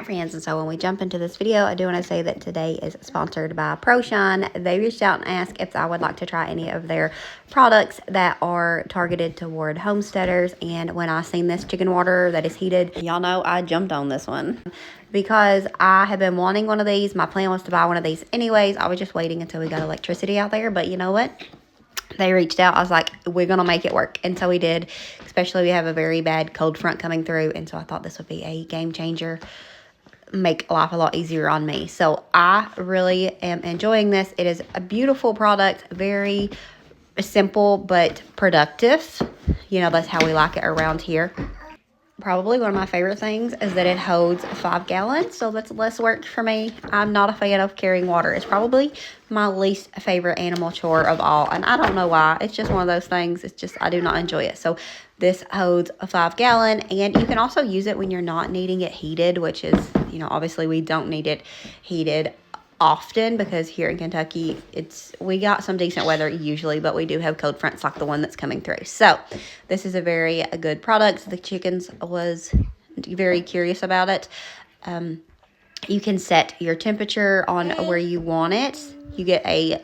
friends, and so when we jump into this video, I do want to say that today is sponsored by Proshine. They reached out and asked if I would like to try any of their products that are targeted toward homesteaders. And when I seen this chicken water that is heated, y'all know I jumped on this one because I have been wanting one of these. My plan was to buy one of these anyways. I was just waiting until we got electricity out there, but you know what? They reached out. I was like, we're going to make it work. And so we did, especially we have a very bad cold front coming through. And so I thought this would be a game changer, make life a lot easier on me. So I really am enjoying this. It is a beautiful product, very simple but productive. You know, that's how we like it around here. Probably one of my favorite things is that it holds 5 gallons, so that's less work for me. I'm not a fan of carrying water. It's probably my least favorite animal chore of all, and I don't know why. It's just one of those things. It's just, I do not enjoy it. So this holds a 5 gallon, and you can also use it when you're not needing it heated, which is, you know, obviously we don't need it heated often because here in Kentucky we got some decent weather usually, but we do have cold fronts like the one that's coming through. So this is a very good product. The chickens was very curious about it. You can set your temperature on where you want it. You get a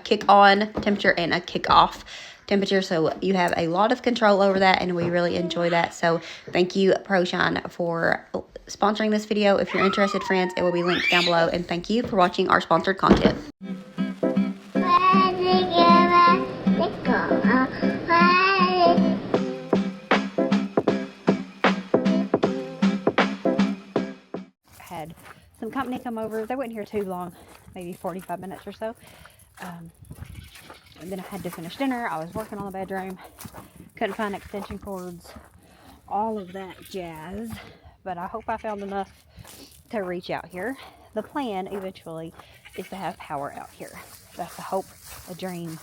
kick on temperature and a kick off temperature, so you have a lot of control over that, and we really enjoy that. So thank you, Proshine, for sponsoring this video. If you're interested, friends, it will be linked down below, and thank you for watching our sponsored content. Had some company come over. They weren't here too long, maybe 45 minutes or so. And then I had to finish dinner. I was working on the bedroom, couldn't find extension cords, all of that jazz, but I hope I found enough to reach out here. The plan eventually is to have power out here. That's a hope, a dream.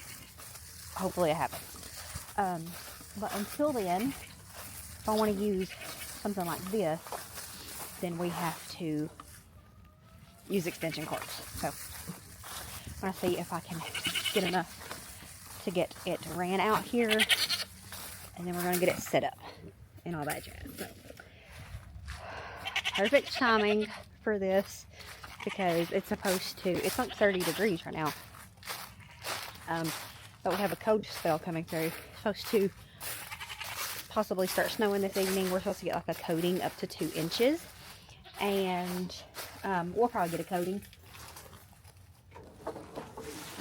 Hopefully it happens. But until then, if I want to use something like this, then we have to use extension cords. So I'm going to see if I can get enough to get it ran out here, and then we're going to get it set up and all that jazz. So, perfect timing for this because it's like 30 degrees right now. But we have a cold spell coming through. It's supposed to possibly start snowing this evening. We're supposed to get like a coating up to 2 inches, and we'll probably get a coating.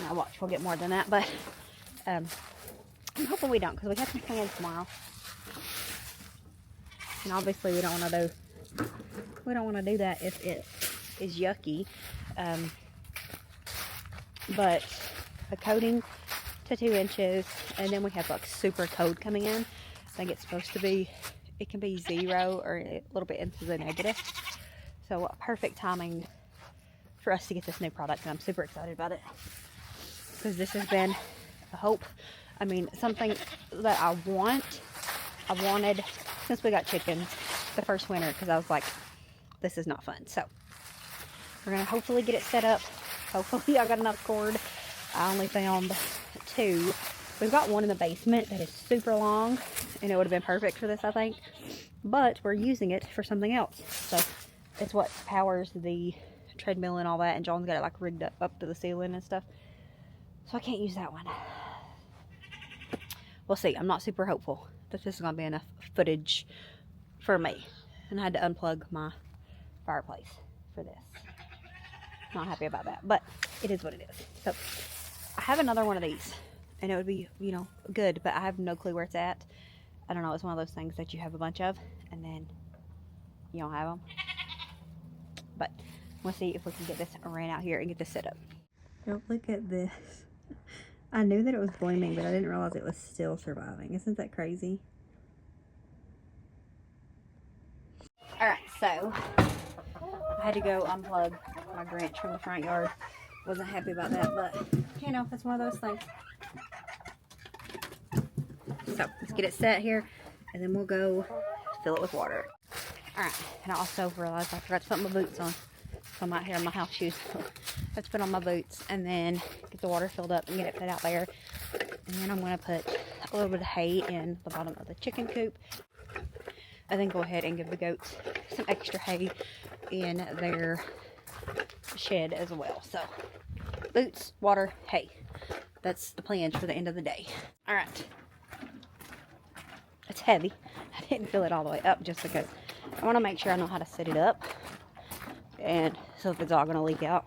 Now watch, we'll get more than that, but I'm hoping we don't, because we have some plans tomorrow, and obviously we don't want to do that if it is yucky. But a coating to 2 inches, and then we have like super cold coming in. I think it's supposed to be, it can be 0 or a little bit into the negative. So perfect timing for us to get this new product, and I'm super excited about it because this has been a hope. I mean, something that I wanted since we got chickens the first winter, because I was like, this is not fun. So we're gonna hopefully get it set up. Hopefully I got enough cord. I only found 2. We've got one in the basement that is super long, and it would have been perfect for this, I think, but we're using it for something else. So it's what powers the treadmill and all that, and John's got it like rigged up to the ceiling and stuff, so I can't use that one. We'll see. I'm not super hopeful that this is going to be enough footage for me. And I had to unplug my fireplace for this. Not happy about that, but it is what it is. So I have another one of these, and it would be, you know, good, but I have no clue where it's at. I don't know. It's one of those things that you have a bunch of, and then you don't have them. But we'll see if we can get this ran out here and get this set up. Oh, look at this. I knew that it was blooming, but I didn't realize it was still surviving. Isn't that crazy? Alright, so I had to go unplug my branch from the front yard. Wasn't happy about that, but you know, it's one of those things. So let's get it set here, and then we'll go fill it with water. Alright, and I also realized I forgot to put my boots on. So I'm out here in my house shoes. I have to put on my boots and then get the water filled up and get it put out there. And then I'm going to put a little bit of hay in the bottom of the chicken coop. and then go ahead and give the goats some extra hay in their shed as well. So boots, water, hay. That's the plan for the end of the day. All right. It's heavy. I didn't fill it all the way up just because I want to make sure I know how to set it up. And so if it's all going to leak out,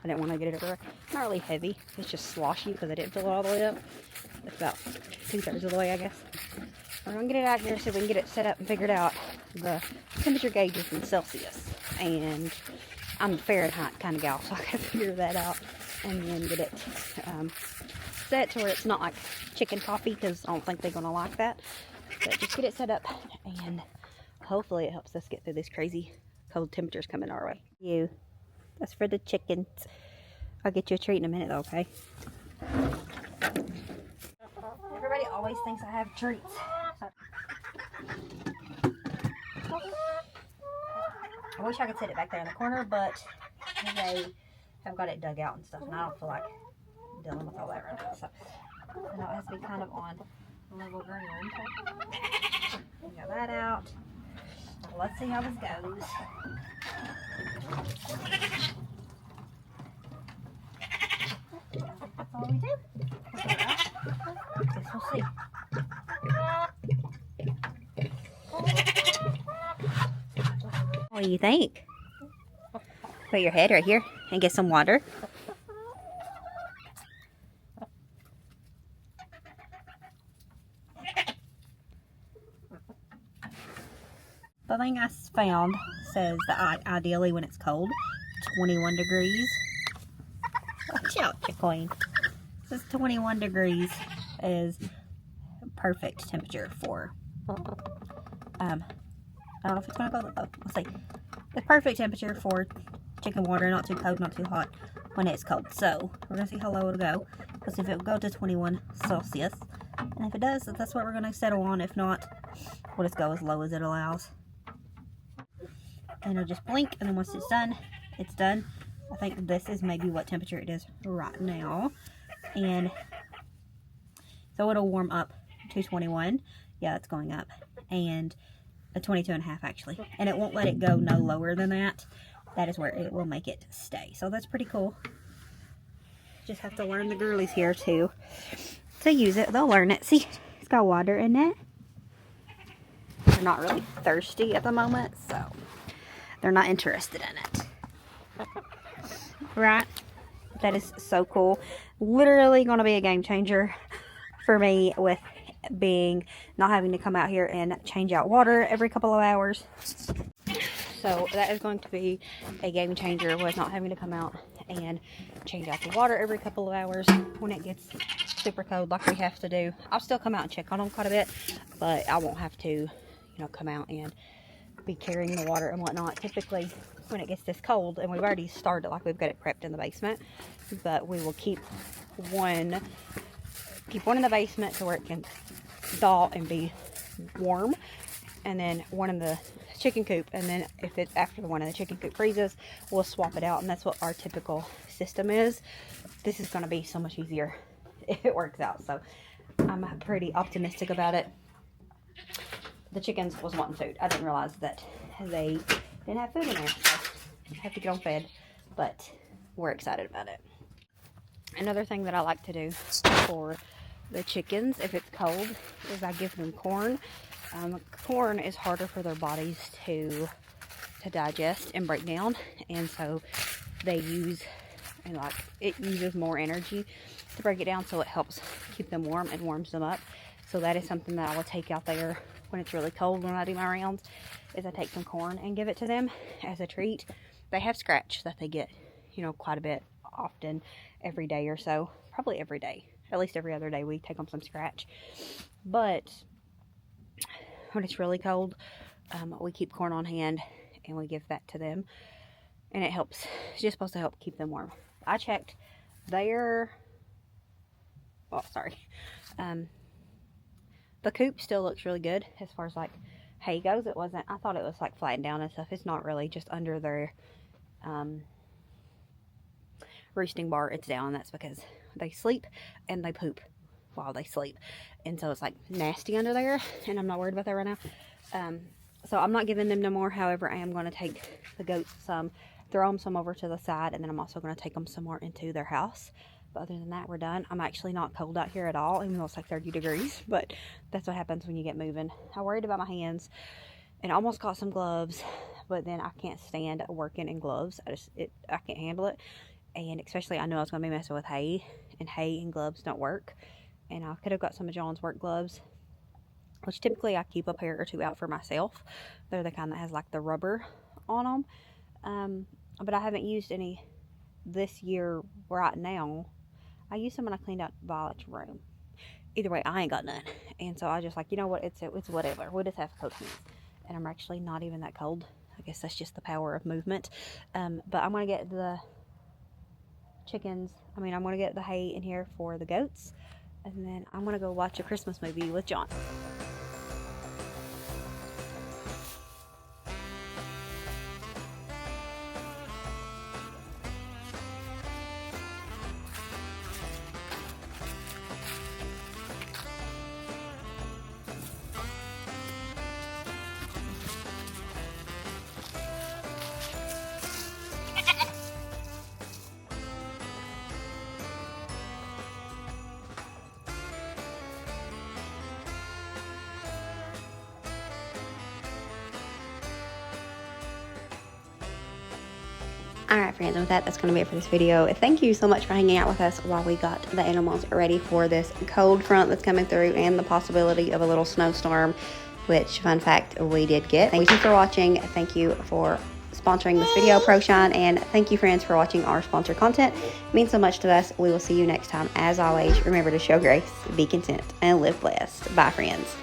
I didn't want to get it everywhere. It's not really heavy. It's just sloshy because I didn't fill it all the way up. It's about 2/3 of the way, I guess. We're going to get it out here so we can get it set up and figured out. The temperature gauge is in Celsius. And I'm a Fahrenheit kind of gal, so I got to figure that out. And then get it set to where it's not like chicken coffee, because I don't think they're going to like that. But just get it set up, and hopefully it helps us get through this crazy cold temperatures coming our way. That's for the chickens. I'll get you a treat in a minute though, okay? Everybody always thinks I have treats. I wish I could set it back there in the corner, but they have got it dug out and stuff, and I don't feel like dealing with all that right now. So I know it has to be kind of on level ground. We got that out. Let's see how this goes. That's all we do. Guess we'll see. What do you think? Put your head right here and get some water. The thing I found says that ideally when it's cold, 21 degrees. Watch out, chickweed. It says 21 degrees is perfect temperature for, I don't know if it's going to go, let's see. The perfect temperature for chicken water, not too cold, not too hot when it's cold. So, we're going to see how low it'll go. Let's see if it will go to 21 Celsius. And if it does, that's what we're going to settle on. If not, we'll just go as low as it allows. And it'll just blink, and then once it's done, it's done. I think this is maybe what temperature it is right now. And so it'll warm up to 21. Yeah, it's going up. And a 22.5 actually. And it won't let it go no lower than that. That is where it will make it stay. So that's pretty cool. Just have to learn the girlies here to use it. They'll learn it. See, it's got water in it. They're not really thirsty at the moment, so they're not interested in it. Right? That is so cool. Literally going to be a game changer for me with not having to come out here and change out water every couple of hours. So that is going to be a game changer with not having to come out and change out the water every couple of hours when it gets super cold like we have to do. I'll still come out and check on them quite a bit, but I won't have to, come out and be carrying the water and whatnot. Typically when it gets this cold, and we've already started, like we've got it prepped in the basement, but we will keep one in the basement to where it can thaw and be warm, and then one in the chicken coop, and then if it's after the one in the chicken coop freezes, we'll swap it out. And that's what our typical system is. This is going to be so much easier if it works out, so I'm pretty optimistic about it. The chickens was wanting food. I didn't realize that they didn't have food in there, so I have to get them fed, but we're excited about it. Another thing that I like to do for the chickens if it's cold is I give them corn. Corn is harder for their bodies to digest and break down, and so they use, it uses more energy to break it down, so it helps keep them warm and warms them up. So that is something that I will take out there when it's really cold when I do my rounds, is I take some corn and give it to them as a treat. They have scratch that they get, quite a bit often, every day or so, probably every day. At least every other day we take them some scratch. But when it's really cold, we keep corn on hand and we give that to them. And it helps. It's just supposed to help keep them warm. I checked their... the coop still looks really good as far as hay goes. It wasn't... I thought it was flattened down and stuff. It's not really, just under their roosting bar. It's down. That's because they sleep and they poop while they sleep, and so it's nasty under there, and I'm not worried about that right now. So I'm not giving them no more. However, I am going to take the goats some, throw them some over to the side, and then I'm also going to take them some more into their house. But other than that, we're done. I'm actually not cold out here at all, even though it's like 30 degrees. But that's what happens when you get moving. I worried about my hands and almost got some gloves, but then I can't stand working in gloves. I can't handle it. And especially I knew I was going to be messing with hay, and hay and gloves don't work. And I could have got some of John's work gloves, which typically I keep a pair or two out for myself. They're the kind that has like the rubber on them. But I haven't used any this year right now. I used them when I cleaned out Violet's room. Either way, I ain't got none. And so I just like, you know what, it's whatever. We'll just have coconuts. And I'm actually not even that cold. I guess that's just the power of movement. But I'm going to get the chickens. I'm going to get the hay in here for the goats. And then I'm going to go watch a Christmas movie with John. Alright friends, with that, that's going to be it for this video. Thank you so much for hanging out with us while we got the animals ready for this cold front that's coming through and the possibility of a little snowstorm, which, fun fact, we did get. Thank you for watching. Thank you for sponsoring this video, Proshine, and thank you friends for watching our sponsored content. It means so much to us. We will see you next time. As always, remember to show grace, be content, and live blessed. Bye friends.